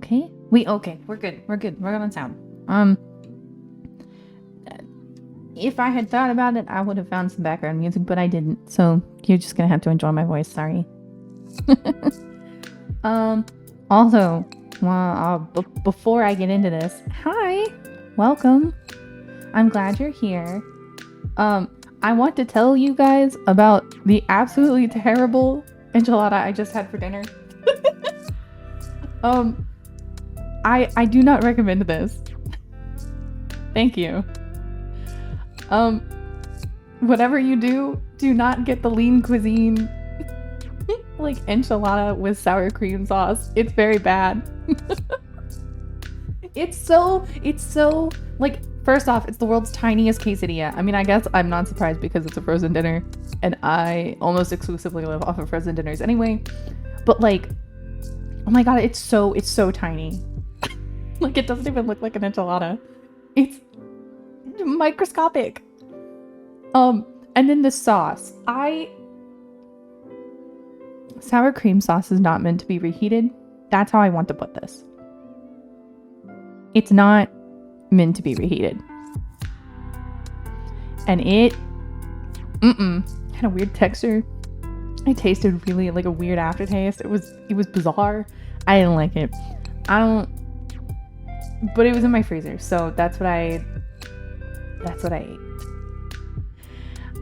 okay? Okay. We're good. We're good. We're gonna sound. If I had thought about it, I would have found some background music, but I didn't. So you're just gonna have to enjoy my voice. Sorry. Also, before I get into this, hi, welcome. I'm glad you're here. I want to tell you guys about the absolutely terrible enchilada I just had for dinner. I do not recommend this. Thank you. Whatever you do not get the lean cuisine like enchilada with sour cream sauce. It's very bad. It's so like, first off, it's the world's tiniest quesadilla. I mean, I guess I'm not surprised because it's a frozen dinner and I almost exclusively live off of frozen dinners anyway. But like, oh my god, it's so tiny. Like, it doesn't even look like an enchilada. It's microscopic. And then the sauce. Sour cream sauce is not meant to be reheated. That's how I want to put this. It's not meant to be reheated. And it had a weird texture. It tasted really like a weird aftertaste. It was bizarre. I didn't like it. But it was in my freezer, so that's what I ate.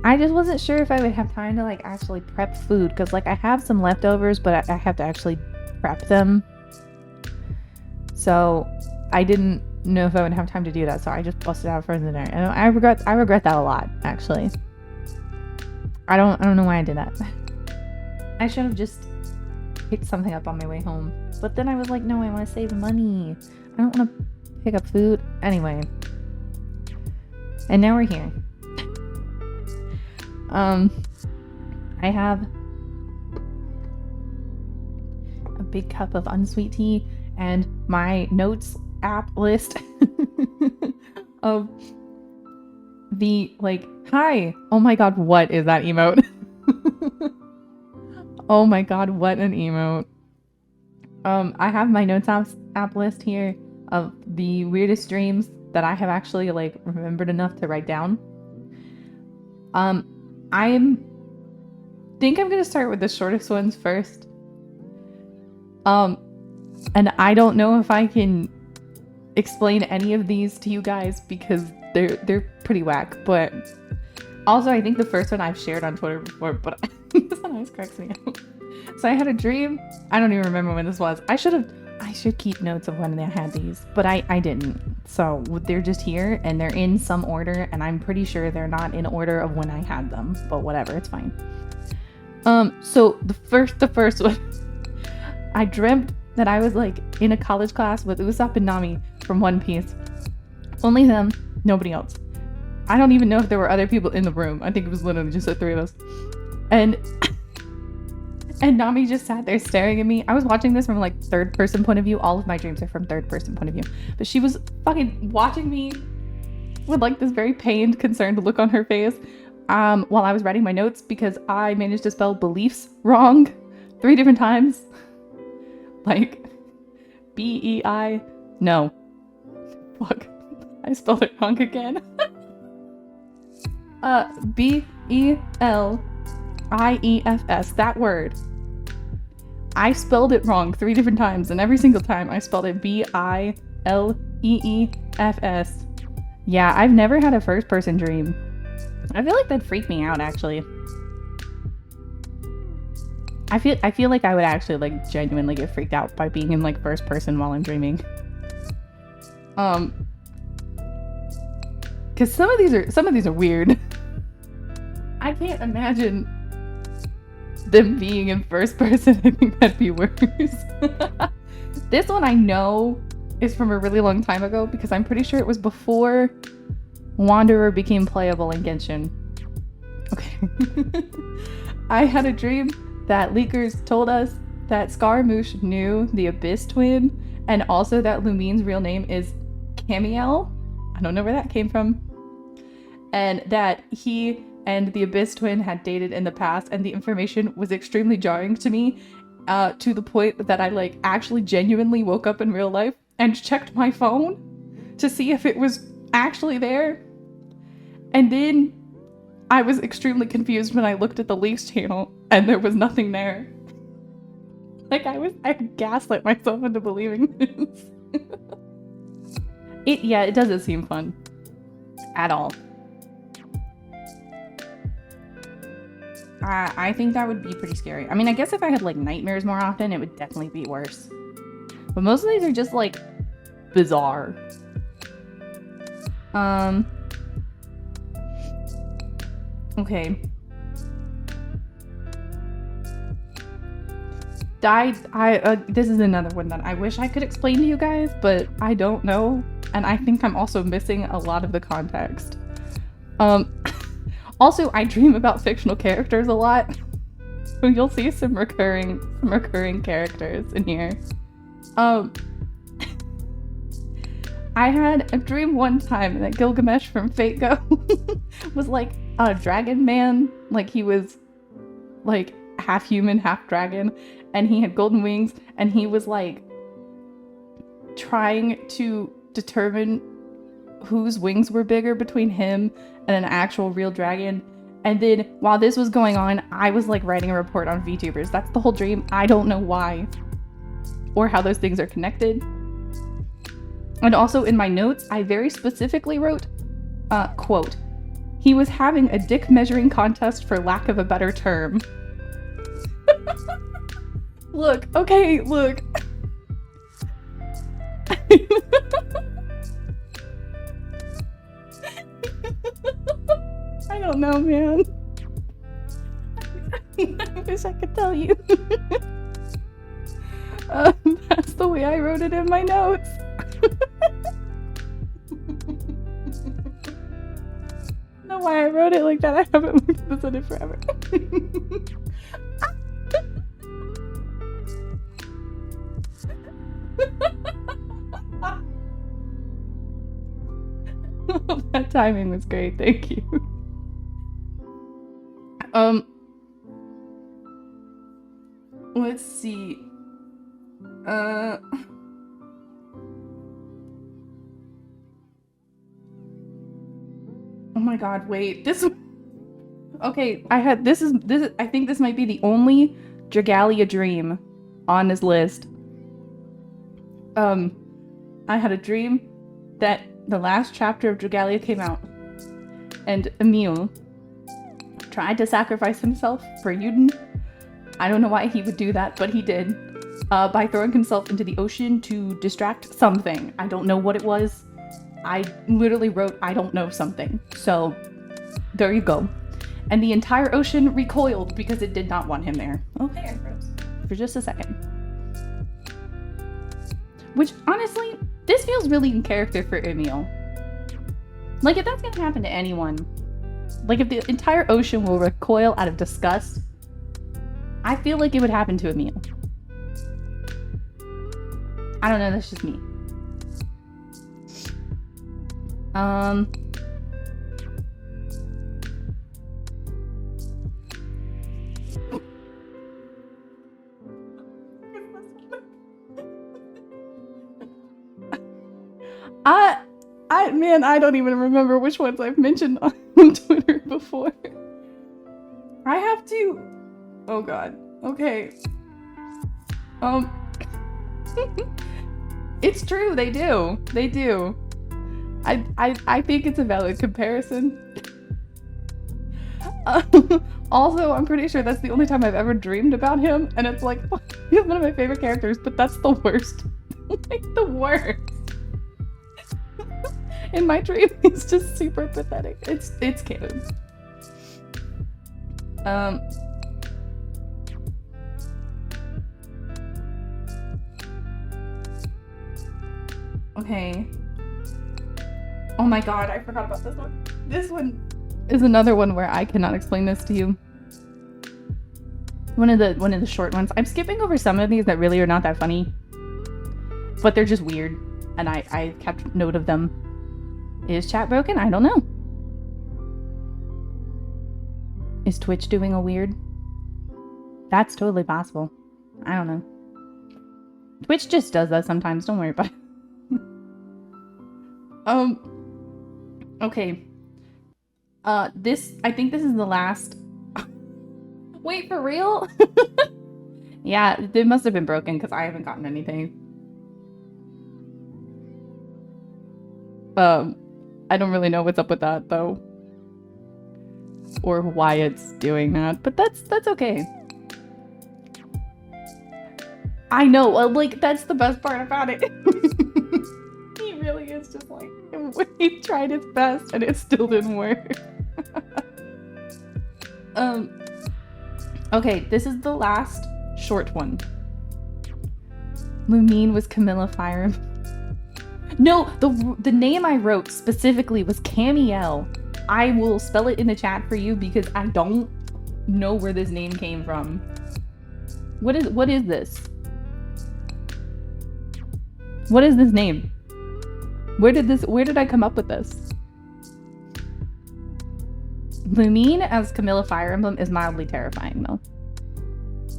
I just wasn't sure if I would have time to like actually prep food, because like I have some leftovers, but I have to actually prep them. So I didn't know if I would have time to do that, so I just busted out a frozen dinner, and I regret that a lot, actually. I don't know why I did that. I should have just picked something up on my way home, but then I was like, no, I want to save money. I don't want to pick up food anyway. And now we're here. I have a big cup of unsweet tea and my notes app list of the like, hi, oh my god, what is that emote? Oh my god, what an emote. I have my notes app list here of the weirdest dreams that I have actually like remembered enough to write down. I think I'm gonna start with the shortest ones first. And I don't know if I can explain any of these to you guys because they're pretty whack. But also, I think the first one I've shared on Twitter before, but this one always cracks me up. So I had a dream. I don't even remember when this was. I should keep notes of when I had these, but I didn't. So they're just here and they're in some order, and I'm pretty sure they're not in order of when I had them, but whatever, it's fine. So the first one, I dreamt that I was like in a college class with Usopp and Nami from One Piece. Only them, nobody else. I don't even know if there were other people in the room. I think it was literally just the three of us. And Nami just sat there staring at me. I was watching this from like third person point of view. All of my dreams are from third person point of view. But she was fucking watching me with like this very pained, concerned look on her face while I was writing my notes because I managed to spell beliefs wrong 3 different times. Like B-E-I. No. Fuck. I spelled it wrong again. B-E-L-I-E-F-S. That word. I spelled it wrong 3 different times, and every single time I spelled it B-I-L-E-E-F-S. Yeah, I've never had a first-person dream. I feel like that'd freak me out, actually. I feel like I would actually like genuinely get freaked out by being in like first person while I'm dreaming. Because some of these are weird. I can't imagine them being in first person. I think that'd be worse. This one I know is from a really long time ago because I'm pretty sure it was before Wanderer became playable in Genshin. Okay. I had a dream that leakers told us that Scaramouche knew the Abyss Twin, and also that Lumine's real name is Camiel. I don't know where that came from. And that he and the Abyss Twin had dated in the past, and the information was extremely jarring to me to the point that I like actually genuinely woke up in real life and checked my phone to see if it was actually there. And then I was extremely confused when I looked at the leaks channel and there was nothing there. Like I gaslit myself into believing this. It doesn't seem fun at all. I think that would be pretty scary. I mean, I guess if I had like nightmares more often, it would definitely be worse. But most of these are just like bizarre. Okay. This is another one that I wish I could explain to you guys, but I don't know. And I think I'm also missing a lot of the context. Also, I dream about fictional characters a lot. So you'll see some recurring characters in here. I had a dream one time that Gilgamesh from Fate Go was like a dragon man. Like he was like half human, half dragon, and he had golden wings, and he was like trying to determine whose wings were bigger between him and an actual real dragon. And then while this was going on, I was like writing a report on VTubers. That's the whole dream. I don't know why or how those things are connected. And also in my notes, I very specifically wrote, quote, "He was having a dick measuring contest for lack of a better term." Look, okay, look. I don't know, man. I wish I could tell you. That's the way I wrote it in my notes. I don't know why I wrote it like that. I haven't looked at this in it forever. That timing was great, thank you. Let's see. Oh my god, wait. Okay, this is I think this might be the only Dragalia dream on this list. I had a dream that the last chapter of Dragalia came out, and Emil tried to sacrifice himself for Yuden. I don't know why he would do that, but he did. By throwing himself into the ocean to distract something. I don't know what it was. I literally wrote, I don't know something. So, there you go. And the entire ocean recoiled because it did not want him there. Okay, I froze. For just a second. Which, honestly, this feels really in character for Emil. Like, if that's gonna happen to anyone, like if the entire ocean will recoil out of disgust, I feel like it would happen to Emil. I don't know, that's just me. Man, I don't even remember which ones I've mentioned on Twitter before. I have to... Oh god. Okay. It's true, they do. They do. I think it's a valid comparison. Also, I'm pretty sure that's the only time I've ever dreamed about him, and it's like, he's one of my favorite characters, but that's the worst. Like, the worst. In my dream, he's just super pathetic. It's canon. Okay. Oh my god, I forgot about this one. This one is another one where I cannot explain this to you. One of the short ones. I'm skipping over some of these that really are not that funny, but they're just weird, and I kept note of them. Is chat broken? I don't know. Is Twitch doing a weird? That's totally possible. I don't know. Twitch just does that sometimes. Don't worry about it. Okay. I think this is the last. Wait, for real? Yeah, it must have been broken because I haven't gotten anything. I don't really know what's up with that though. Or why it's doing that, but that's okay. I know, like, that's the best part about it. He really is just like, he tried his best and it still didn't work. Okay, this is the last short one. Lumine was Camilla Fire. No, the name I wrote specifically was Camiel. I will spell it in the chat for you because I don't know where this name came from. What is this? What is this name? Where did I come up with this? Lumine as Camilla Fire Emblem is mildly terrifying though.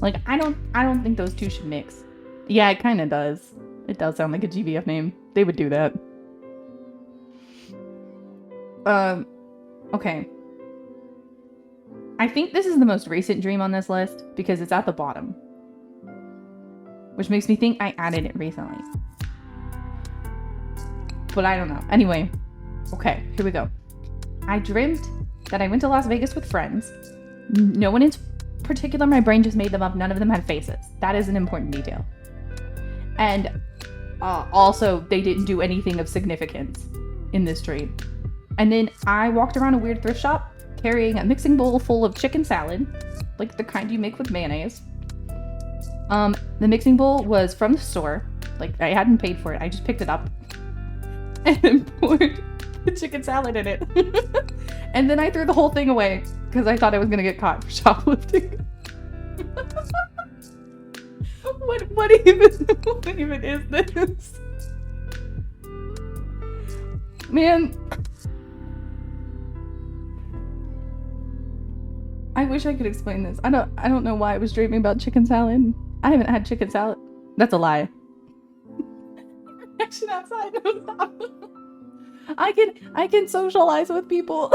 Like, I don't think those two should mix. Yeah, it kind of does. It does sound like a GBF name. They would do that. Okay. I think this is the most recent dream on this list because it's at the bottom. Which makes me think I added it recently. But I don't know. Anyway. Okay, here we go. I dreamt that I went to Las Vegas with friends. No one in particular, my brain just made them up. None of them had faces. That is an important detail. And also, they didn't do anything of significance in this dream. And then I walked around a weird thrift shop carrying a mixing bowl full of chicken salad, like the kind you make with mayonnaise. The mixing bowl was from the store. Like, I hadn't paid for it. I just picked it up and then poured the chicken salad in it. And then I threw the whole thing away because I thought I was going to get caught for shoplifting. What even is this? Man. I wish I could explain this. I don't know why I was dreaming about chicken salad. I haven't had chicken salad. That's a lie. Action outside. No, stop. I can socialize with people.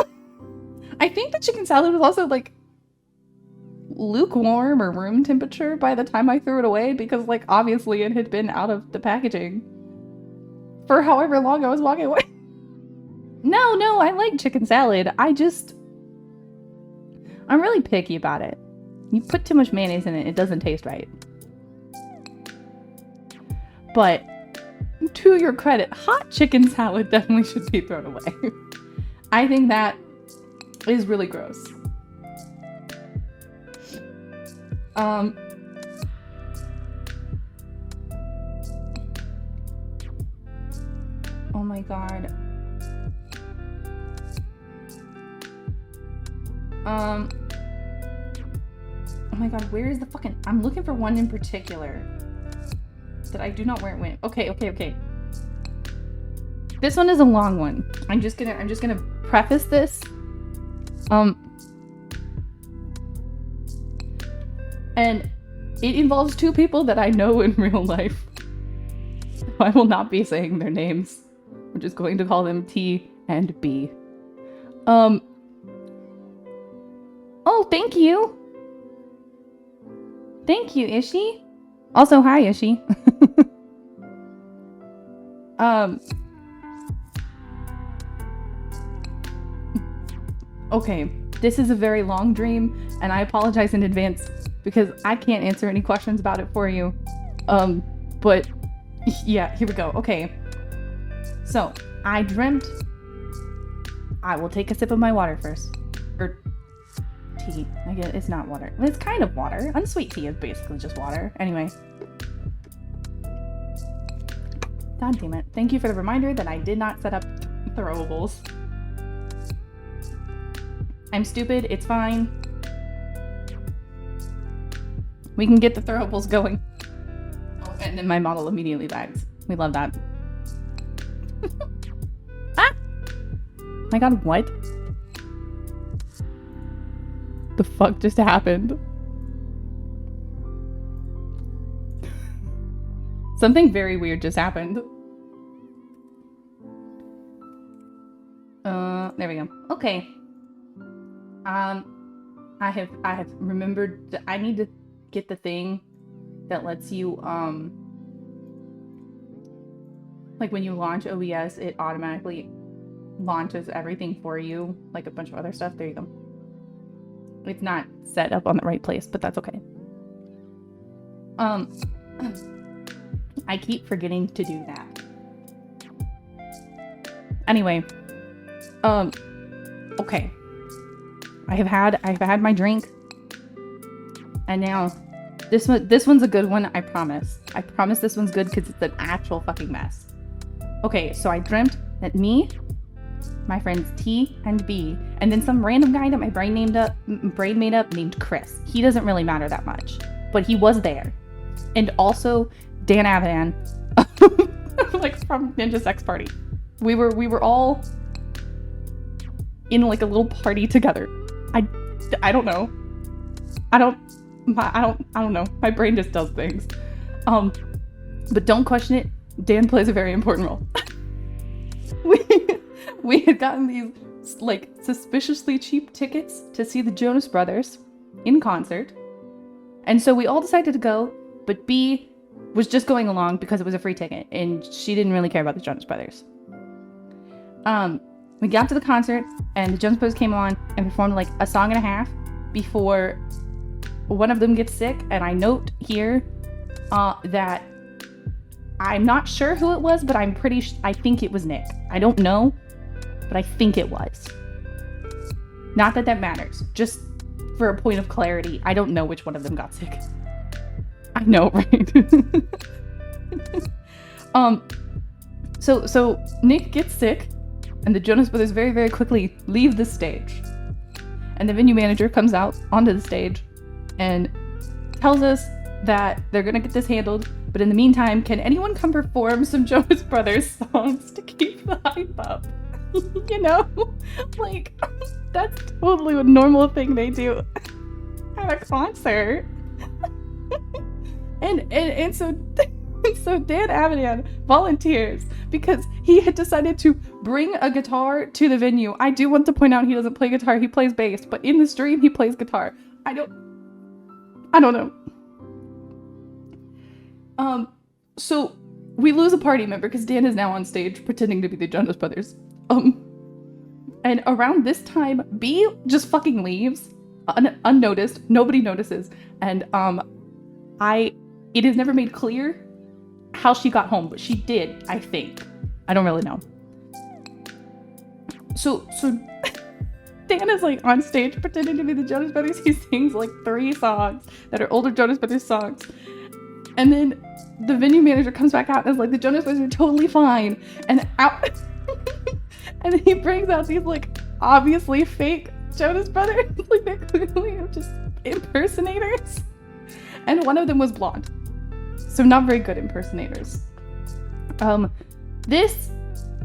I think the chicken salad was also like lukewarm or room temperature by the time I threw it away because, like, obviously it had been out of the packaging for however long I was walking away. No, I like chicken salad. I'm really picky about it. You put too much mayonnaise in it, it doesn't taste right. But to your credit, hot chicken salad definitely should be thrown away. I think that is really gross. Oh my god. Oh my god, where is the fucking... I'm looking for one in particular that I do not where it went. Okay. This one is a long one. I'm just gonna preface this. And it involves two people that I know in real life. So I will not be saying their names. I'm just going to call them T and B. Oh, thank you. Thank you, Ishi. Also, hi, Ishi. Okay, this is a very long dream, and I apologize in advance because I can't answer any questions about it for you. But yeah, here we go. Okay. So, I dreamt... I will take a sip of my water first. Or tea. I guess it's not water. It's kind of water. Unsweet tea is basically just water. Anyway. God damn it. Thank you for the reminder that I did not set up throwables. I'm stupid. It's fine. We can get the throwables going. Oh, and then my model immediately lags. We love that. Ah! My god, what? The fuck just happened? Something very weird just happened. There we go. Okay. I have remembered that I need to get the thing that lets you, like when you launch OBS, it automatically launches everything for you, like a bunch of other stuff. There you go. It's not set up on the right place, but that's okay. I keep forgetting to do that. Anyway, okay. I've had my drink, and now this one's a good one. I promise. I promise this one's good because it's an actual fucking mess. Okay, so I dreamt that me, my friends T and B, and then some random guy that my brain made up named Chris. He doesn't really matter that much, but he was there, and also Dan Avidan, like from Ninja Sex Party. We were all in like a little party together. I don't know. I don't know. My brain just does things. But don't question it. Dan plays a very important role. we had gotten these like suspiciously cheap tickets to see the Jonas Brothers in concert. And so we all decided to go, but B was just going along because it was a free ticket and she didn't really care about the Jonas Brothers. We got to the concert and the Jonas Brothers came on and performed like a song and a half before one of them gets sick. And I note here that I'm not sure who it was, but I think it was Nick. I don't know, but I think it was. Not that that matters. Just for a point of clarity, I don't know which one of them got sick. I know, right? So Nick gets sick, and the Jonas Brothers very, very quickly leave the stage. And the venue manager comes out onto the stage and tells us that they're gonna get this handled, but in the meantime, can anyone come perform some Jonas Brothers songs to keep the hype up? You know? Like, that's totally a normal thing they do at a concert. And so Dan Avidan volunteers because he had decided to bring a guitar to the venue. I do want to point out he doesn't play guitar, he plays bass, but in the stream he plays guitar. I don't know. So we lose a party member because Dan is now on stage pretending to be the Jonas Brothers. And around this time, B just fucking leaves unnoticed. Nobody notices. And it is never made clear how she got home, but she did, I think. I don't really know. So Dan is like on stage pretending to be the Jonas Brothers. He sings like 3 songs that are older Jonas Brothers songs. And then the venue manager comes back out and is like, the Jonas Brothers are totally fine. And out and then he brings out these like obviously fake Jonas Brothers. Like they're clearly just impersonators. And one of them was blonde. So not very good impersonators. This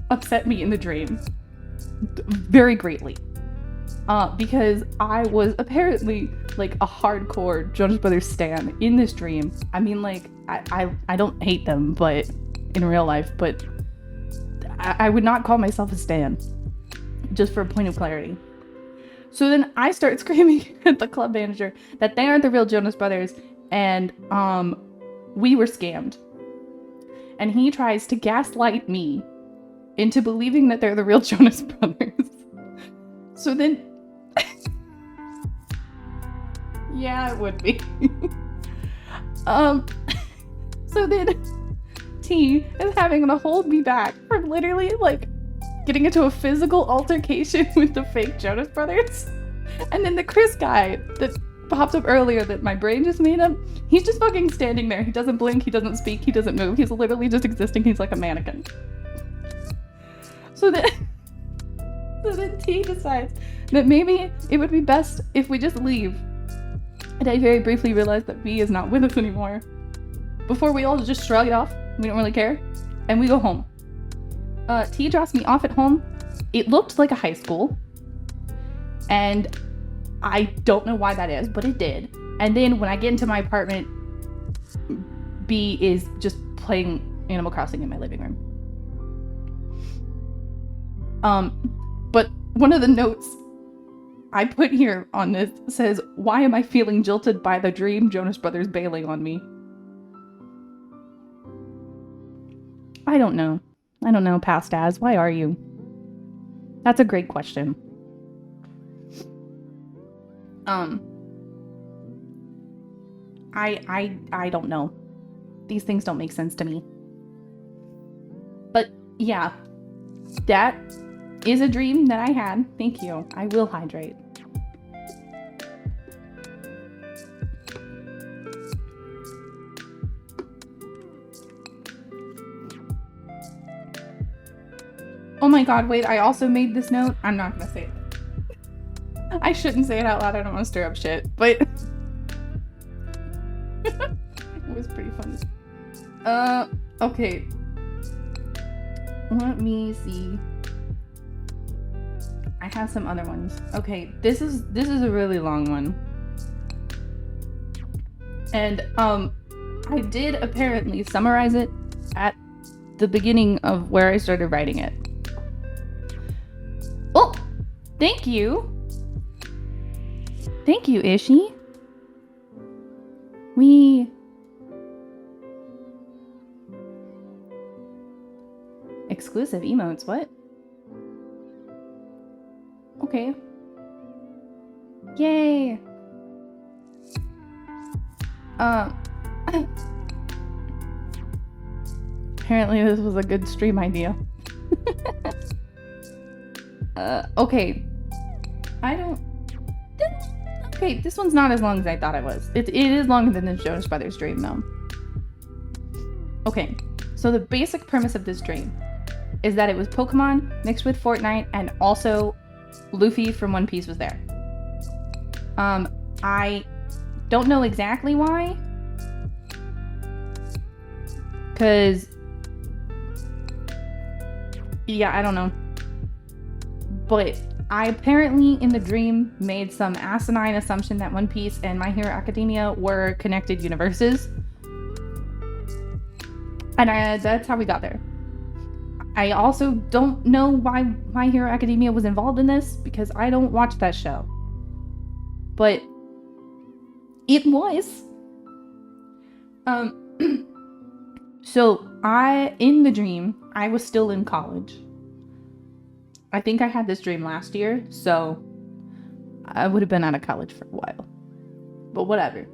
upset me in the dream very greatly. Because I was apparently like a hardcore Jonas Brothers stan in this dream. I mean, like, I don't hate them, but in real life, but I would not call myself a stan, just for a point of clarity. So then I start screaming at the club manager that they aren't the real Jonas Brothers, and we were scammed. And he tries to gaslight me into believing that they're the real Jonas Brothers. So then yeah, it would be. So then T is having to hold me back from literally like getting into a physical altercation with the fake Jonas Brothers. And then the Chris guy that popped up earlier that my brain just made up, he's just fucking standing there. He doesn't blink, he doesn't speak, he doesn't move. He's literally just existing. He's like a mannequin. So then T decides that maybe it would be best if we just leave. And I very briefly realized that B is not with us anymore. Before we all just shrug it off, we don't really care, and we go home. T drops me off at home. It looked like a high school, and I don't know why that is, but it did. And then when I get into my apartment, B is just playing Animal Crossing in my living room. But one of the notes I put here on this says, "Why am I feeling jilted by the dream? Jonas Brothers bailing on me." I don't know. Past as. Why are you? That's a great question. I don't know. These things don't make sense to me. But yeah, that is a dream that I had. Thank you. I will hydrate. Oh my god, wait, I also made this note. I'm not gonna say it. I shouldn't say it out loud. I don't want to stir up shit, but it was pretty funny. Okay. Let me see. I have some other ones. Okay, this is a really long one. And I did apparently summarize it at the beginning of where I started writing it. Oh, thank you. Thank you, Ishi. Exclusive emotes, what? Okay. Yay. Apparently this was a good stream idea. Okay. Okay, this one's not as long as I thought it was. It is longer than the Jonas Brothers dream, though. Okay, so the basic premise of this dream is that it was Pokemon mixed with Fortnite, and also Luffy from One Piece was there. I don't know exactly why, because yeah, I don't know, but I apparently in the dream made some asinine assumption that One Piece and My Hero Academia were connected universes, and that's how we got there. I also don't know why My Hero Academia was involved in this, because I don't watch that show. But it was. So in the dream, I was still in college. I think I had this dream last year, so I would have been out of college for a while. But whatever.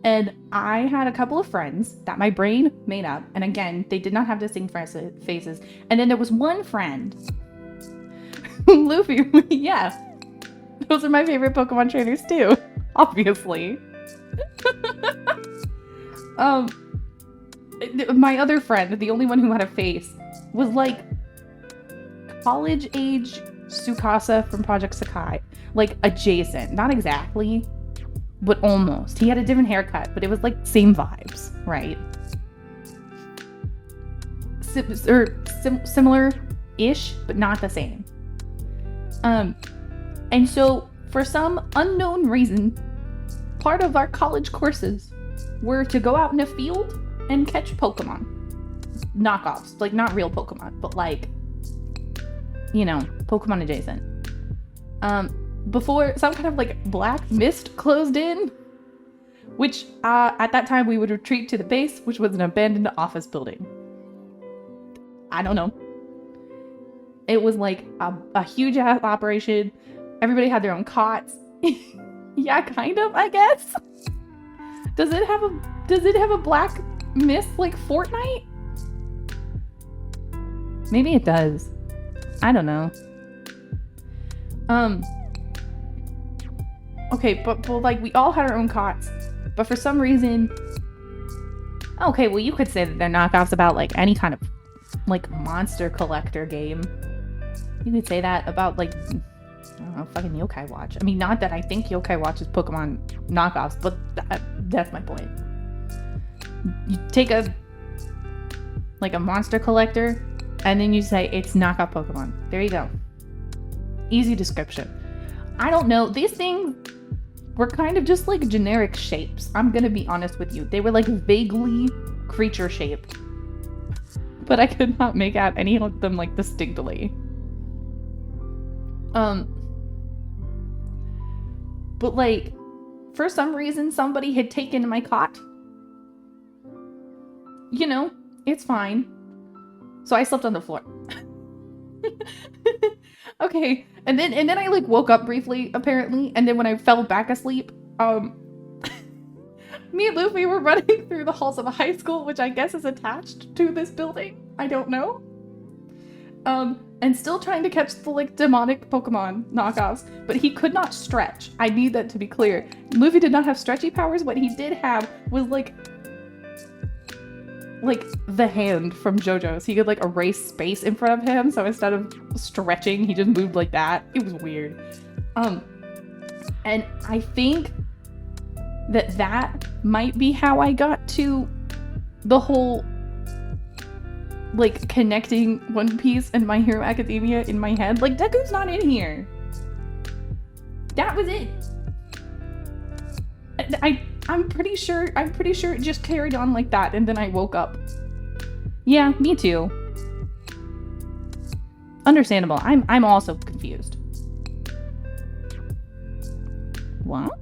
And I had a couple of friends that my brain made up. And again, they did not have distinct faces. And then there was one friend. Luffy, yeah. Those are my favorite Pokemon trainers too. Obviously. My other friend, the only one who had a face, was like college age Tsukasa from Project Sakai. Like adjacent. Not exactly, but almost. He had a different haircut, but it was like same vibes, right? Similar-ish, but not the same. And so for some unknown reason, part of our college courses were to go out in a field and catch Pokemon. Knockoffs, like not real Pokemon, but like, you know, Pokemon adjacent. Before some kind of like black mist closed in, which at that time we would retreat to the base, which was an abandoned office building. I don't know. It was like a huge ass operation. Everybody had their own cots. Yeah, kind of, I guess. Does it have a black mist like Fortnite? Maybe it does. I don't know. Okay, but like we all had our own cots, but for some reason, okay, well you could say that they're knockoffs about like any kind of like monster collector game. You could say that about like, I don't know, fucking Yokai Watch. I mean, not that I think Yokai Watch is Pokemon knockoffs, but that's my point. You take a monster collector, and then you say it's knockoff Pokemon. There you go. Easy description. I don't know. These things, were kind of just like generic shapes. I'm gonna be honest with you. They were like vaguely creature shaped. But I could not make out any of them like distinctly. But like, for some reason, somebody had taken my cot. You know, it's fine. So I slept on the floor. Okay, and then I like woke up briefly, apparently, and then when I fell back asleep, me and Luffy were running through the halls of a high school, which I guess is attached to this building. I don't know. And still trying to catch the like demonic Pokemon knockoffs, but he could not stretch. I need that to be clear. Luffy did not have stretchy powers. What he did have was like the hand from JoJo's. He could like erase space in front of him, so instead of stretching, he just moved like that. It was weird. And I think that might be how I got to the whole like connecting One Piece and My Hero Academia in my head. Like, Deku's not in here. That was it. I'm pretty sure it just carried on like that, and then I woke up. Yeah, me too. Understandable. I'm also confused. What?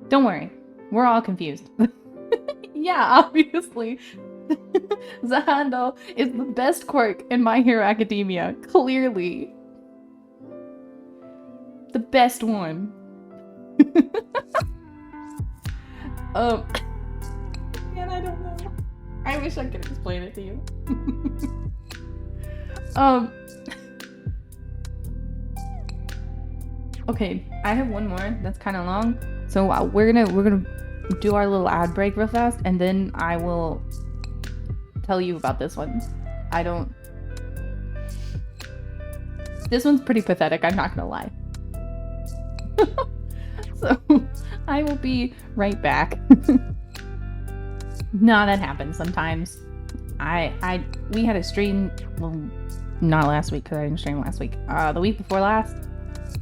Don't worry. We're all confused. Yeah, obviously. Zahando is the best quirk in My Hero Academia. Clearly. The best one. Man, I don't know. I wish I could explain it to you. Okay, I have one more that's kind of long. So we're gonna do our little ad break real fast, and then I will tell you about this one. This one's pretty pathetic, I'm not gonna lie. So I will be right back. No, that happens sometimes. We had a stream, well, not last week because I didn't stream last week. The week before last,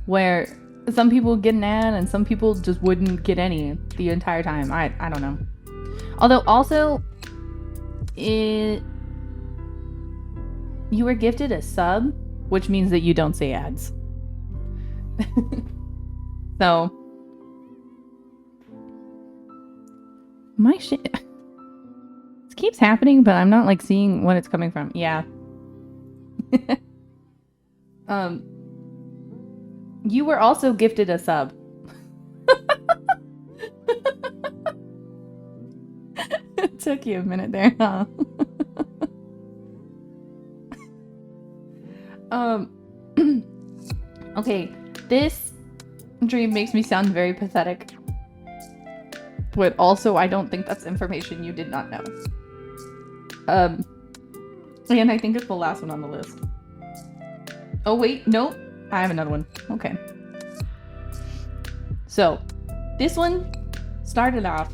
where some people would get an ad and some people just wouldn't get any the entire time. I don't know. Although also, you were gifted a sub, which means that you don't say ads. So, my shit. This keeps happening, but I'm not like seeing what it's coming from. Yeah. You were also gifted a sub. It took you a minute there, huh? Okay, this dream makes me sound very pathetic. But also, I don't think that's information you did not know. And I think it's the last one on the list. Oh, wait, nope. I have another one. Okay. So, this one started off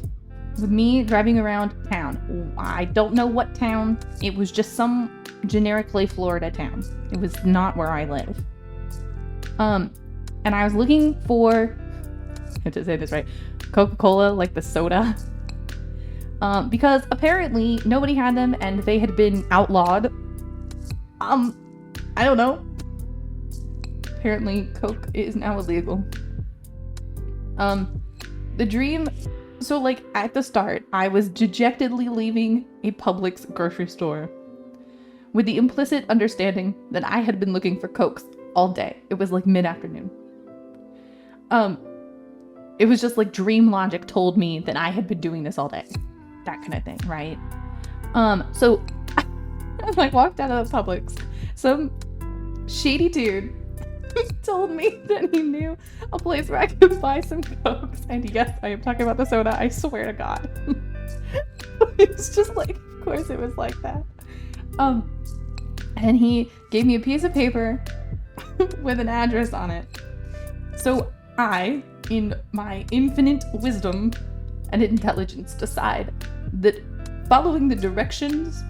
with me driving around town. I don't know what town. It was just some generically Florida town. It was not where I live. And I was looking for, I have to say this right, Coca-Cola, like the soda. Because apparently nobody had them and they had been outlawed. I don't know. Apparently Coke is now illegal. The dream, so like at the start, I was dejectedly leaving a Publix grocery store with the implicit understanding that I had been looking for Cokes all day. It was like mid-afternoon. It was just like dream logic told me that I had been doing this all day. That kind of thing, right? So I walked out of the Publix. Some shady dude told me that he knew a place where I could buy some Cokes. And yes, I am talking about the soda, I swear to God. It's just like, of course it was like that. And he gave me a piece of paper with an address on it. So I, in my infinite wisdom and intelligence, decide that following the directions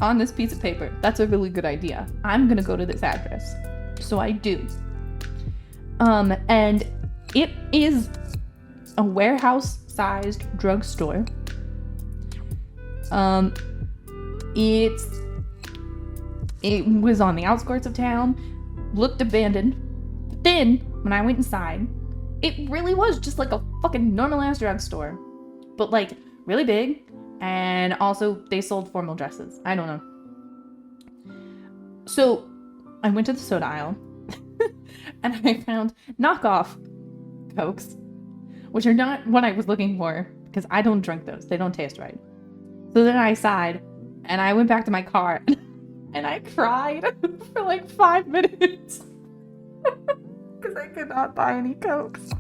on this piece of paper, that's a really good idea. I'm gonna go to this address. So I do. And it is a warehouse-sized drugstore. It was on the outskirts of town, looked abandoned. But then, when I went inside, it really was just like a fucking normal-ass drugstore. But, like, really big, and also they sold formal dresses. I don't know. So, I went to the soda aisle, and I found knockoff Cokes, which are not what I was looking for, because I don't drink those. They don't taste right. So then I sighed, and I went back to my car, and I cried for like 5 minutes, because I could not buy any Cokes.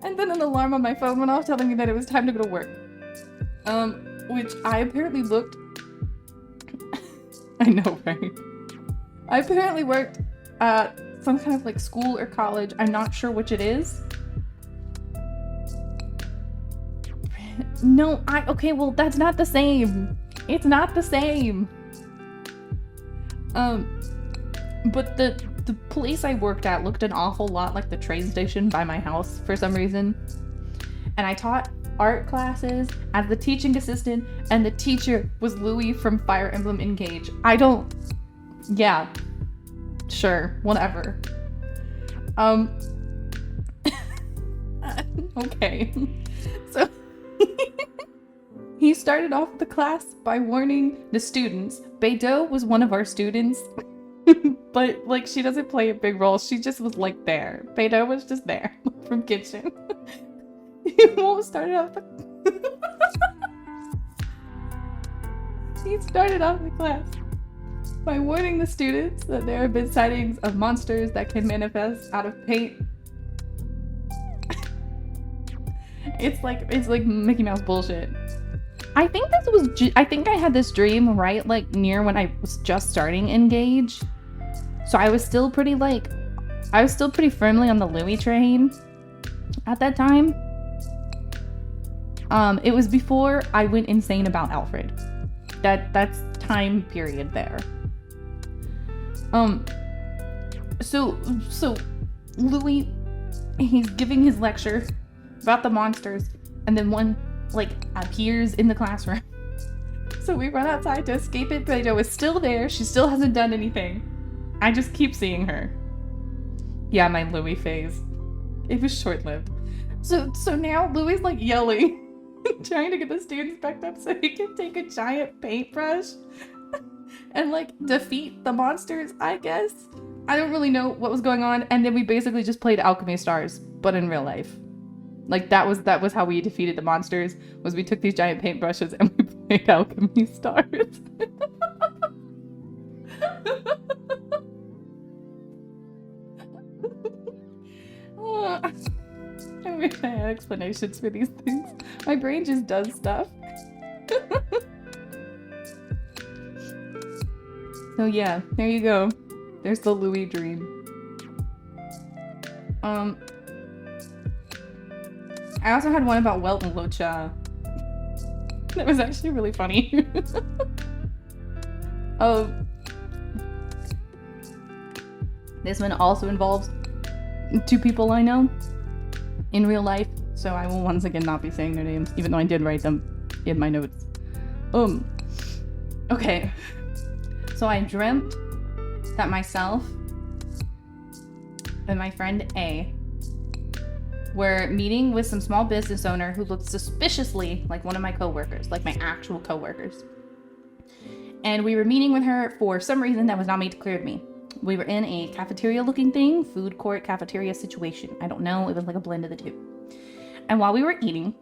And then an alarm on my phone went off telling me that it was time to go to work. Which I apparently looked... I know, right? I apparently worked at some kind of like school or college. I'm not sure which it is. No, okay, well, that's not the same. It's not the same. But the place I worked at looked an awful lot like the train station by my house for some reason. And I taught art classes as the teaching assistant, and the teacher was Louis from Fire Emblem Engage. Yeah, sure, whatever. Okay. So he started off the class by warning the students. Beidou was one of our students. But, like, she doesn't play a big role. She just was, like, there. Beidou was just there from kitchen. He started off the class by warning the students that there have been sightings of monsters that can manifest out of paint. It's like Mickey Mouse bullshit. I think I think I had this dream right like near when I was just starting Engage. So I was still pretty firmly on the Louis train at that time. It was before I went insane about Alfred. That's time period there. So Louis, he's giving his lecture about the monsters, and then one like appears in the classroom. So we run outside to escape it, but Beidou is still there. She still hasn't done anything. I just keep seeing her. Yeah, my Louis phase. It was short-lived. So now Louis like yelling, trying to get the students backed up so he can take a giant paintbrush and like defeat the monsters, I guess. I don't really know what was going on. And then we basically just played Alchemy Stars, but in real life. Like that was how we defeated the monsters, was we took these giant paintbrushes and we played Alchemy Stars. I wish I had explanations for these things. My brain just does stuff. So yeah, there you go. There's the Louis dream. I also had one about Welt and Locha. That was actually really funny. This one also involves 2 people I know in real life, so I will once again not be saying their names, even though I did write them in my notes. Okay. So I dreamt that myself and my friend A were meeting with some small business owner who looked suspiciously like one of my coworkers, like my actual coworkers. And we were meeting with her for some reason that was not made clear to me. We were in a cafeteria looking thing, food court cafeteria situation. I don't know, it was like a blend of the two. And while we were eating,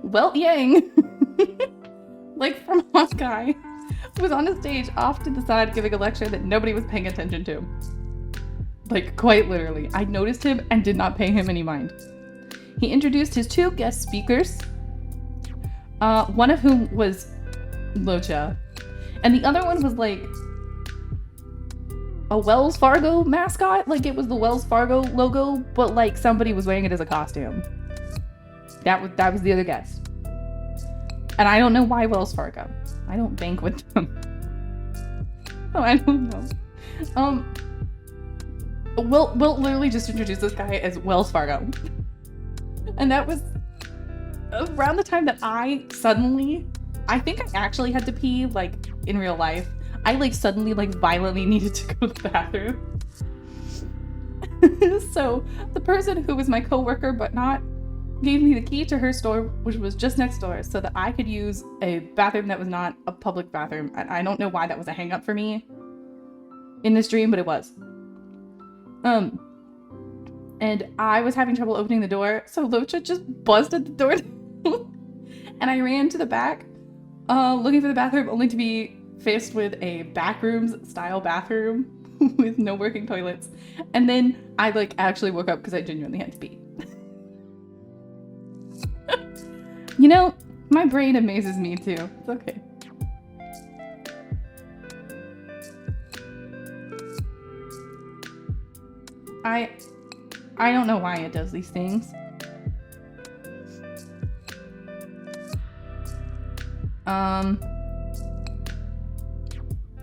Welt Yang, like from Hawkeye, was on a stage off to the side giving a lecture that nobody was paying attention to. Like, quite literally. I noticed him and did not pay him any mind. He introduced his 2 guest speakers, one of whom was Locha, and the other one was like a Wells Fargo mascot. Like, it was the Wells Fargo logo, but like somebody was wearing it as a costume. That was the other guest. And I don't know why Wells Fargo. I don't bank with them. Oh, I don't know. Um, we'll literally just introduce this guy as Wells Fargo. And that was around the time that I think I actually had to pee, like, in real life. I, like, suddenly, like, violently needed to go to the bathroom. So, the person who was my coworker, but not, gave me the key to her store, which was just next door, so that I could use a bathroom that was not a public bathroom. I don't know why that was a hang-up for me in this dream, but it was. And I was having trouble opening the door, so Locha just busted the door and I ran to the back, looking for the bathroom, only to be faced with a backrooms style bathroom with no working toilets. And then I, like, actually woke up because I genuinely had to pee. You know, my brain amazes me too. It's okay. I don't know why it does these things.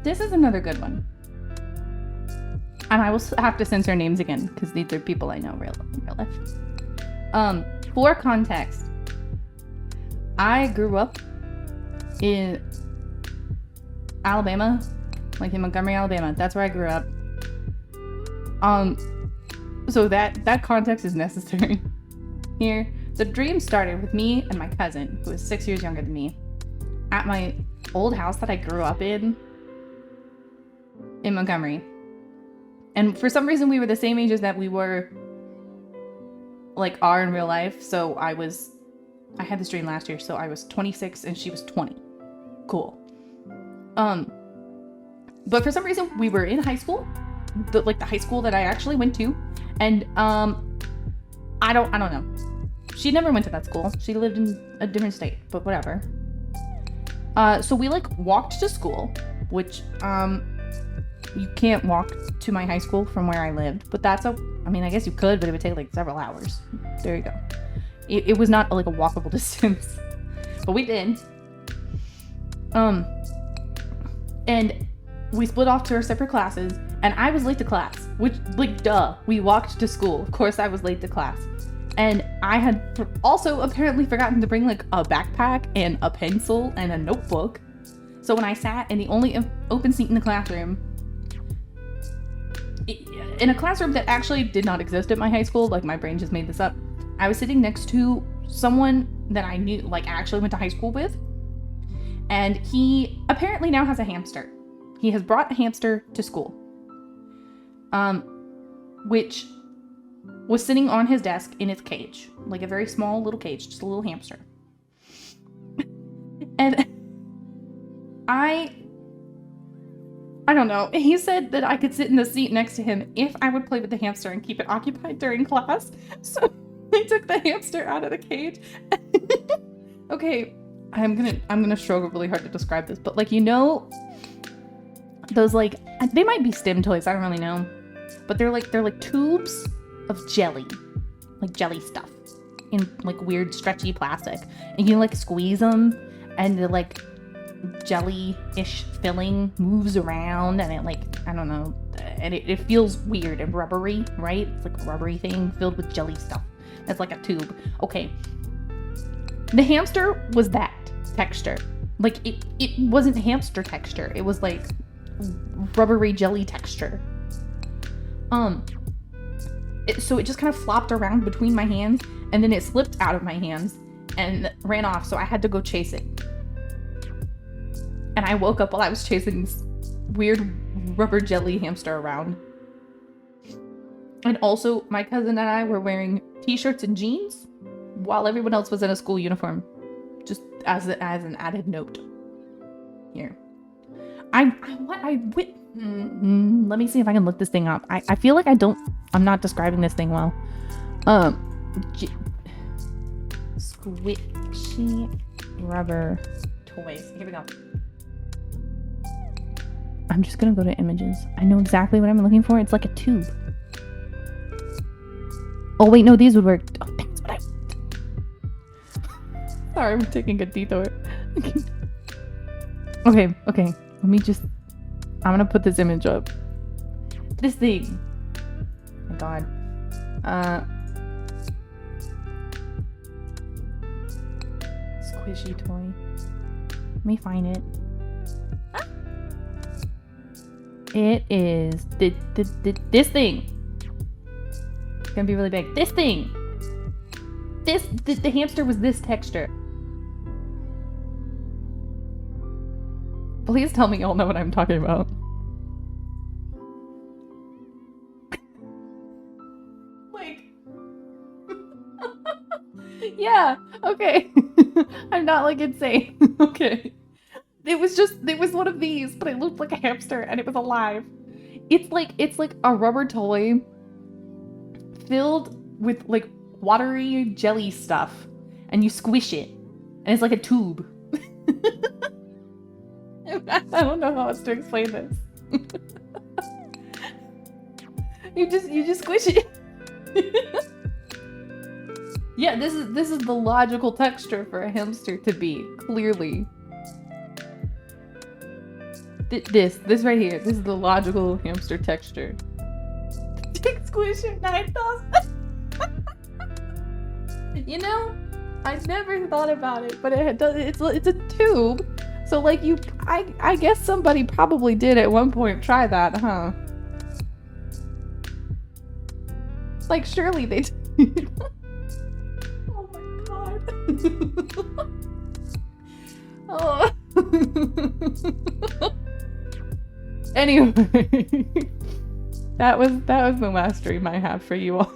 This is another good one. And I will have to censor names again because these are people I know in real life. For context, I grew up in Alabama, like in Montgomery, Alabama. That's where I grew up. So that context is necessary here. The dream started with me and my cousin, who is 6 years younger than me, at my old house that I grew up in Montgomery. And for some reason, we were the same ages that we were, like, are in real life. So I had this dream last year, so I was 26 and she was 20. Cool. But for some reason, we were in high school, the high school that I actually went to, and I don't know. She never went to that school. She lived in a different state, but whatever. So we, like, walked to school, which you can't walk to my high school from where I lived, but I mean, I guess you could, but it would take, like, several hours. There you go. It was not, like, a walkable distance, but we did. And we split off to our separate classes, and I was late to class, which, like, duh, we walked to school. Of course I was late to class. And I had also apparently forgotten to bring, like, a backpack and a pencil and a notebook. So when I sat in the only open seat in the classroom, in a classroom that actually did not exist at my high school, like, my brain just made this up, I was sitting next to someone that I knew, like, actually went to high school with, and he apparently now has a hamster. He has brought a hamster to school, which was sitting on his desk in its cage, like a very small little cage, just a little hamster. And I don't know. He said that I could sit in the seat next to him if I would play with the hamster and keep it occupied during class. So I took the hamster out of the cage. Okay, I'm gonna struggle really hard to describe this, but, like, you know, those, like, they might be stim toys, I don't really know, but they're like tubes of jelly, like jelly stuff in, like, weird stretchy plastic, and you, like, squeeze them, and the, like, jelly-ish filling moves around, and it, like, I don't know, and it feels weird and rubbery, right? It's like a rubbery thing filled with jelly stuff. That's like a tube. Okay. The hamster was that texture. Like, it wasn't hamster texture. It was, like, rubbery jelly texture. So it just kind of flopped around between my hands, and then it slipped out of my hands and ran off, so I had to go chase it. And I woke up while I was chasing this weird rubber jelly hamster around. And also, my cousin and I were wearing t-shirts and jeans while everyone else was in a school uniform. Just as an added note here. Let me see if I can look this thing up. I feel like I'm not describing this thing well. Squishy rubber toys. Here we go. I'm just gonna go to images. I know exactly what I'm looking for. It's like a tube. Oh wait, no, these would work. Oh, that's what I want. Sorry, I'm taking a detour. Okay. I'm gonna put this image up. This thing. Oh my god. Squishy toy. Let me find it. It is this thing. It's gonna be really big. This thing. The hamster was this texture. Please tell me y'all know what I'm talking about. Like, yeah, okay. I'm not like insane. Okay. It was one of these, but it looked like a hamster and it was alive. It's like a rubber toy filled with like watery jelly stuff, and you squish it, and it's like a tube. I don't know how else to explain this. you just squish it. Yeah, this is the logical texture for a hamster to be, clearly. This right here. This is the logical hamster texture. Dick Squisher 9000. You know, I never thought about it, but it's a tube. So like I guess somebody probably did at one point try that, huh? Like surely they did. Oh my god. Oh. Anyway, that was the last dream I have for you all.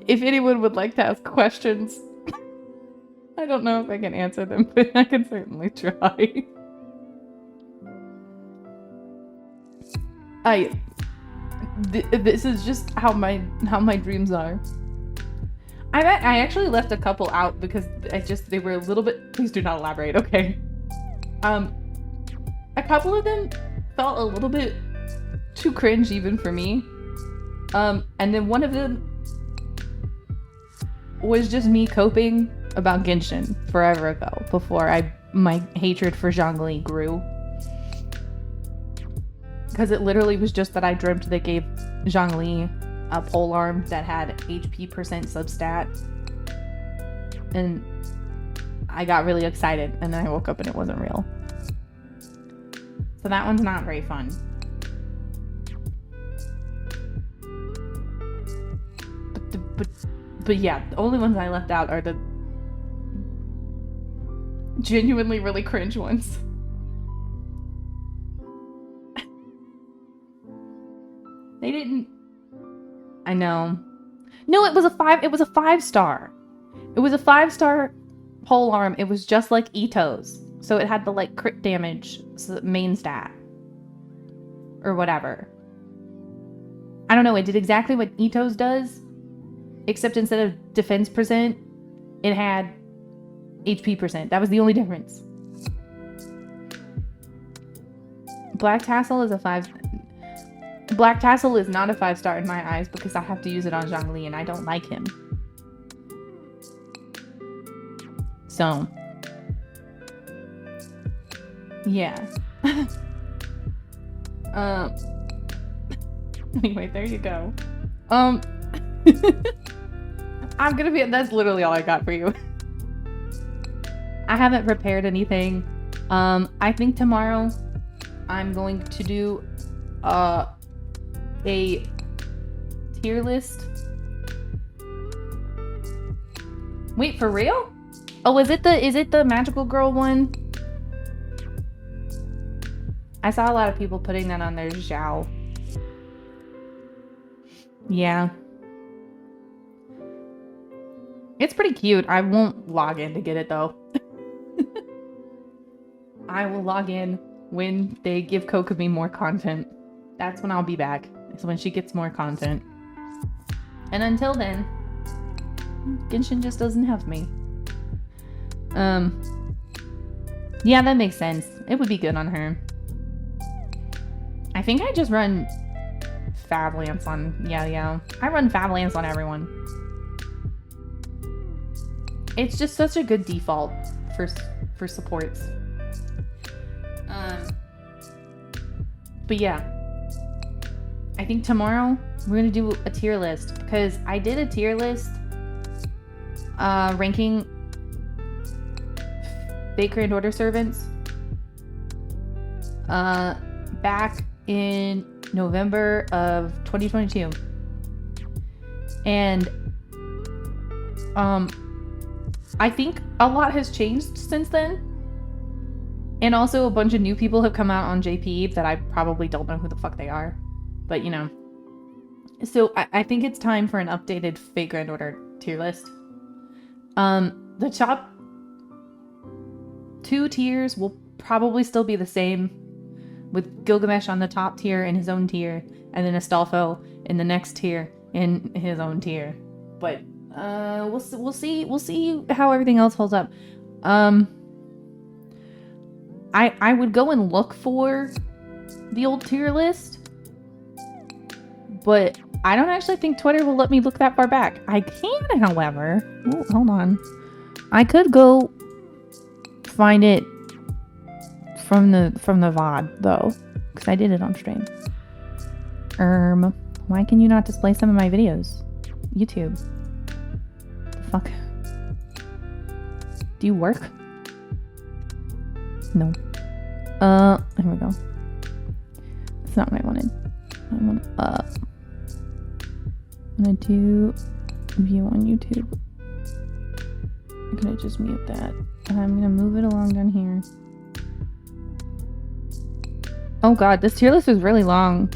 If anyone would like to ask questions, I don't know if I can answer them, but I can certainly try. This is just how my dreams are. I actually left a couple out because they were a little bit. Please do not elaborate. Okay. A couple of them felt a little bit too cringe even for me. And then one of them was just me coping about Genshin forever ago, before my hatred for Zhongli grew. Because it literally was just that I dreamt they gave Zhongli a polearm that had HP percent substat, and I got really excited, and then I woke up and it wasn't real. So that one's not very fun. But yeah, the only ones I left out are the genuinely really cringe ones. They didn't. I know. No, it was a 5-star. It was a 5-star polearm. It was just like Ito's. So it had the like crit damage main stat. Or whatever. I don't know, it did exactly what Ito's does. Except instead of defense percent, it had HP percent. That was the only difference. Black Tassel is a 5. Black Tassel is not a 5-star in my eyes because I have to use it on Zhongli and I don't like him. So. Yeah. Anyway, there you go. That's literally all I got for you. I haven't prepared anything. I think tomorrow I'm going to do a tier list. Wait, for real? Oh, is it the magical girl one? I saw a lot of people putting that on their Zhao. Yeah. It's pretty cute. I won't log in to get it though. I will log in when they give Kokomi more content. That's when I'll be back. It's when she gets more content. And until then, Genshin just doesn't have me. Yeah, that makes sense. It would be good on her. I think I just run Favlance on yeah. I run Favlance on everyone. It's just such a good default for supports. But yeah, I think tomorrow we're gonna do a tier list, because I did a tier list ranking fake grand order servants back in November of 2022, and I think a lot has changed since then. And also a bunch of new people have come out on JP that I probably don't know who the fuck they are. But, you know. So I think it's time for an updated fake grand order tier list. The top 2 tiers will probably still be the same, with Gilgamesh on the top tier in his own tier, and then Astolfo in the next tier in his own tier. But we'll see how everything else holds up. I would go and look for the old tier list, but I don't actually think Twitter will let me look that far back. I can, however. Ooh, hold on. I could go find it from the VOD though, because I did it on stream. Why can you not display some of my videos? YouTube. The fuck? Do you work? No. Here we go. That's not what I wanted. I wanted to view on YouTube. I'm gonna just mute that. And I'm gonna move it along down here. Oh god, this tier list is really long.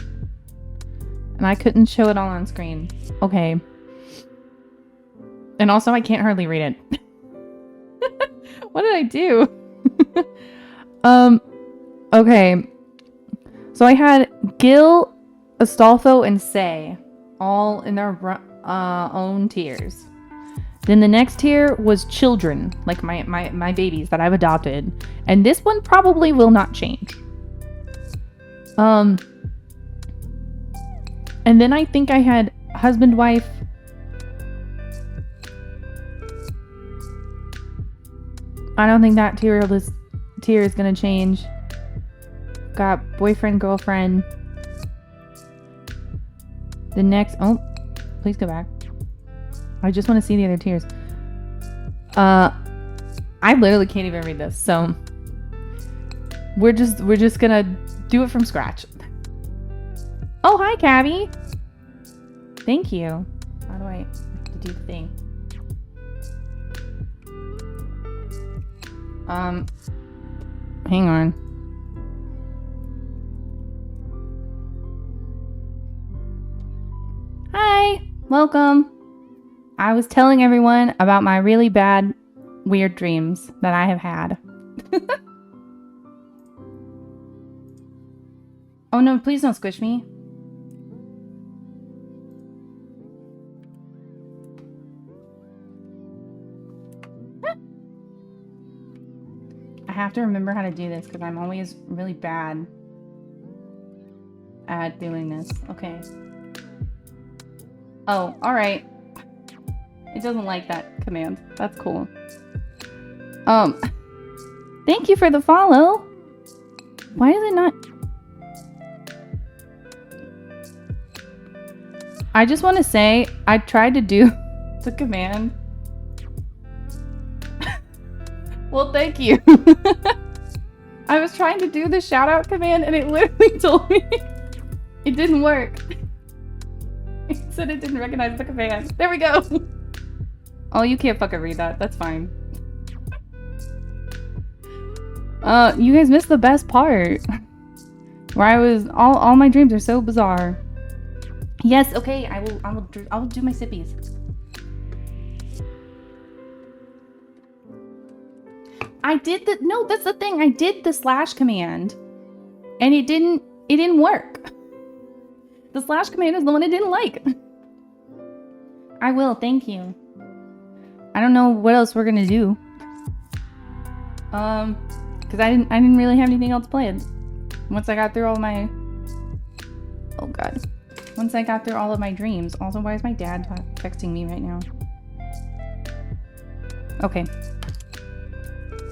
And I couldn't show it all on screen. Okay. And also I can't hardly read it. What did I do? Okay. So I had Gil, Astolfo, and Say all in their own tiers. Then the next tier was children, like my babies that I've adopted. And this one probably will not change. And then I think I had husband, wife. I don't think that tier is gonna change. Got boyfriend, girlfriend. The next, oh, please go back. I just want to see the other tiers. I literally can't even read this, so we're just gonna do it from scratch. Oh, hi, Cabby. Thank you. How do I have to do the thing? Hang on. Hi, welcome. I was telling everyone about my really bad, weird dreams that I have had. Oh no, please don't squish me. I have to remember how to do this because I'm always really bad at doing this. Okay. Oh, alright. It doesn't like that command. That's cool. Thank you for the follow. Why is it not? I just want to say, I tried to do the command. Well, thank you. I was trying to do the shout out command and it literally told me it didn't work. It said it didn't recognize the command. There we go. Oh, you can't fucking read that. That's fine. You guys missed the best part. Where I was, all my dreams are so bizarre. Yes, okay, I will do my sippies. I did the, no, that's the thing. I did the slash command and it didn't work. The slash command is the one I didn't like. I will, thank you. I don't know what else we're gonna do. Cause I didn't really have anything else planned. Once I got through all my, oh god. Once I got through all of my dreams. Also, why is my dad texting me right now? Okay.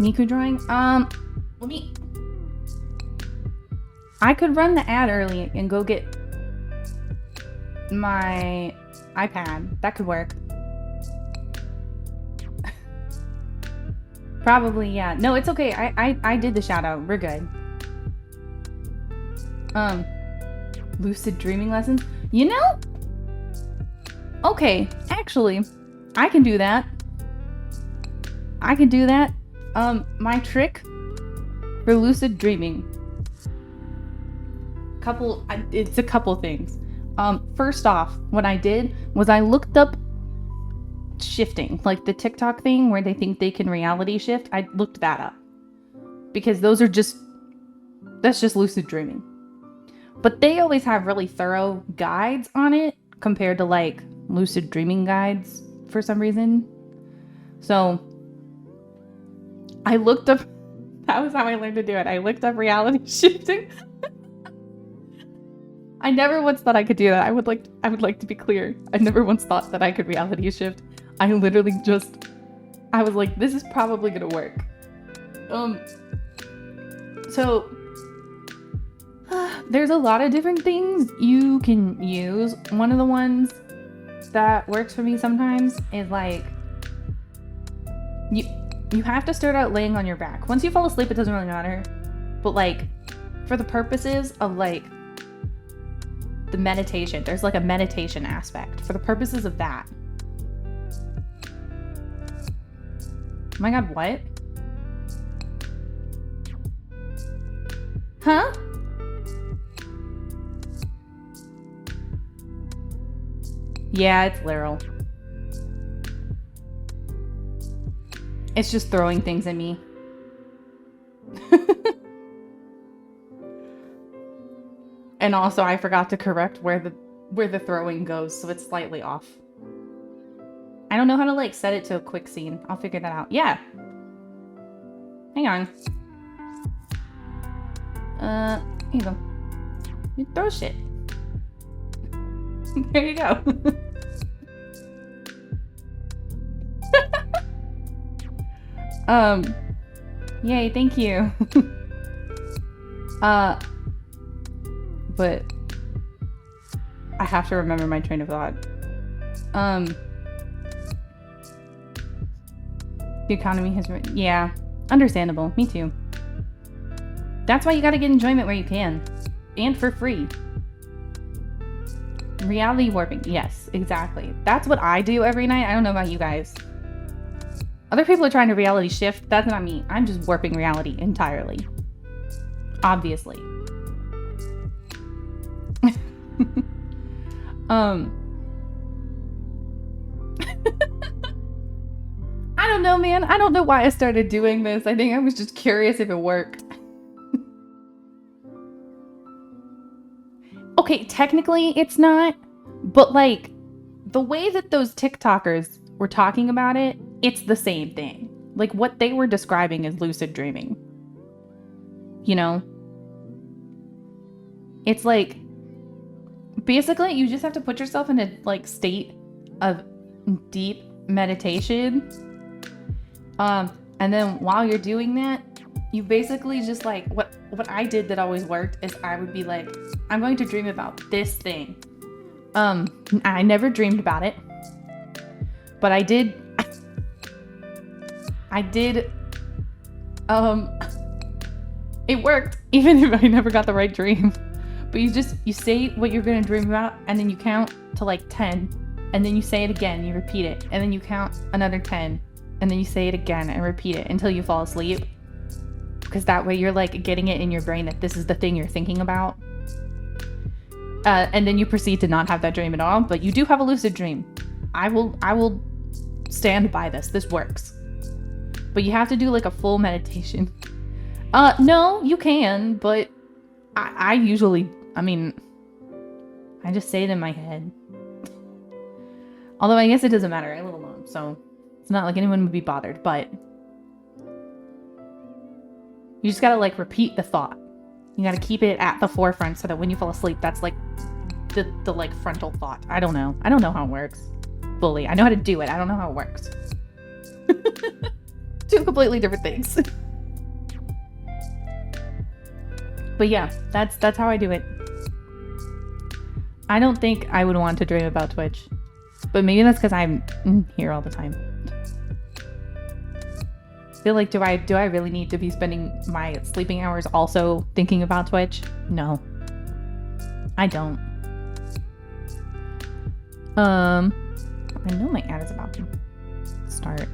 Miku drawing. I could run the ad early and go get my iPad. That could work. Probably, yeah. No, it's okay. I did the shout out. We're good. Lucid dreaming lessons. You know? Okay, actually, I can do that. I can do that. My trick for lucid dreaming. It's a couple things. First off, what I did was I looked up shifting, like the TikTok thing where they think they can reality shift. I looked that up because that's just lucid dreaming. But they always have really thorough guides on it compared to like lucid dreaming guides for some reason. So I looked up, that was how I learned to do it. I looked up reality shifting. I never once thought I could do that. I would like to be clear. I never once thought that I could reality shift. I literally I was like, this is probably gonna work. So there's a lot of different things you can use. One of the ones that works for me sometimes is like, you have to start out laying on your back. Once you fall asleep, it doesn't really matter. But like, for the purposes of like the meditation, there's like a meditation aspect. For the purposes of that. Oh my god, what? Huh? Yeah, it's literal. It's just throwing things at me. And also, I forgot to correct where the throwing goes, so it's slightly off. I don't know how to like set it to a quick scene. I'll figure that out. Yeah. Hang on. Here you go. You throw shit. There you go. Yay, thank you. But I have to remember my train of thought. The economy has, yeah, understandable. Me too. That's why you gotta get enjoyment where you can, and for free. Reality warping, yes, exactly. That's what I do every night. I don't know about you guys. Other people are trying to reality shift. That's not me. I'm just warping reality entirely. Obviously. I don't know, man. I don't know why I started doing this. I think I was just curious if it worked. Okay, technically it's not, but like the way that those TikTokers were talking about it, it's the same thing. Like what they were describing is lucid dreaming. You know? It's like basically you just have to put yourself in a like state of deep meditation. And then while you're doing that, you basically just like what I did that always worked is I would be like, I'm going to dream about this thing. I never dreamed about it, but I did it worked even if I never got the right dream. But you say what you're going to dream about and then you count to like 10 and then you say it again, you repeat it, and then you count another 10 and then you say it again and repeat it until you fall asleep. Because that way you're like getting it in your brain that this is the thing you're thinking about. And then you proceed to not have that dream at all, but you do have a lucid dream. I will stand by this. This works. But you have to do like a full meditation. No, you can, but I usually, I just say it in my head. Although I guess it doesn't matter. I live alone, so it's not like anyone would be bothered, but you just gotta like repeat the thought. You gotta keep it at the forefront so that when you fall asleep, that's like the like frontal thought. I don't know how it works fully. I know how to do it. I don't know how it works. Two completely different things. But yeah, that's how I do it. I don't think I would want to dream about Twitch. But maybe that's because I'm here all the time. I feel like do I really need to be spending my sleeping hours also thinking about Twitch? No. I don't. I know my ad is about to start.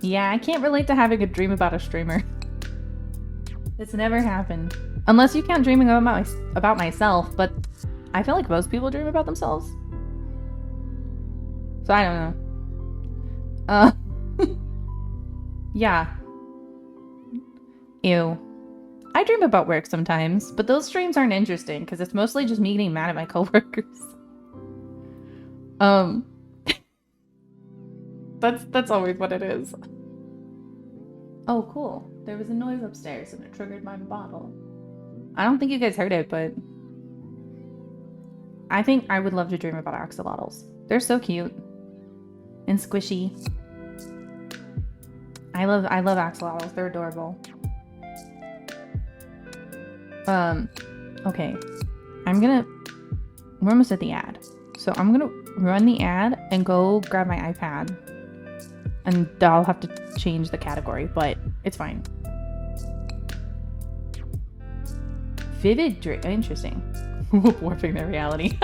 Yeah, I can't relate to having a dream about a streamer. It's never happened. Unless you count dreaming about myself, but I feel like most people dream about themselves. So I don't know. Yeah. Ew. I dream about work sometimes, but those dreams aren't interesting because it's mostly just me getting mad at my coworkers. That's always what it is. Oh, cool. There was a noise upstairs and it triggered my bottle. I don't think you guys heard it, but I think I would love to dream about axolotls. They're so cute and squishy. I love axolotls. They're adorable. Okay. We're almost at the ad. So I'm gonna run the ad and go grab my iPad. And I'll have to change the category, but it's fine. Vivid dream. Interesting. Warping their reality.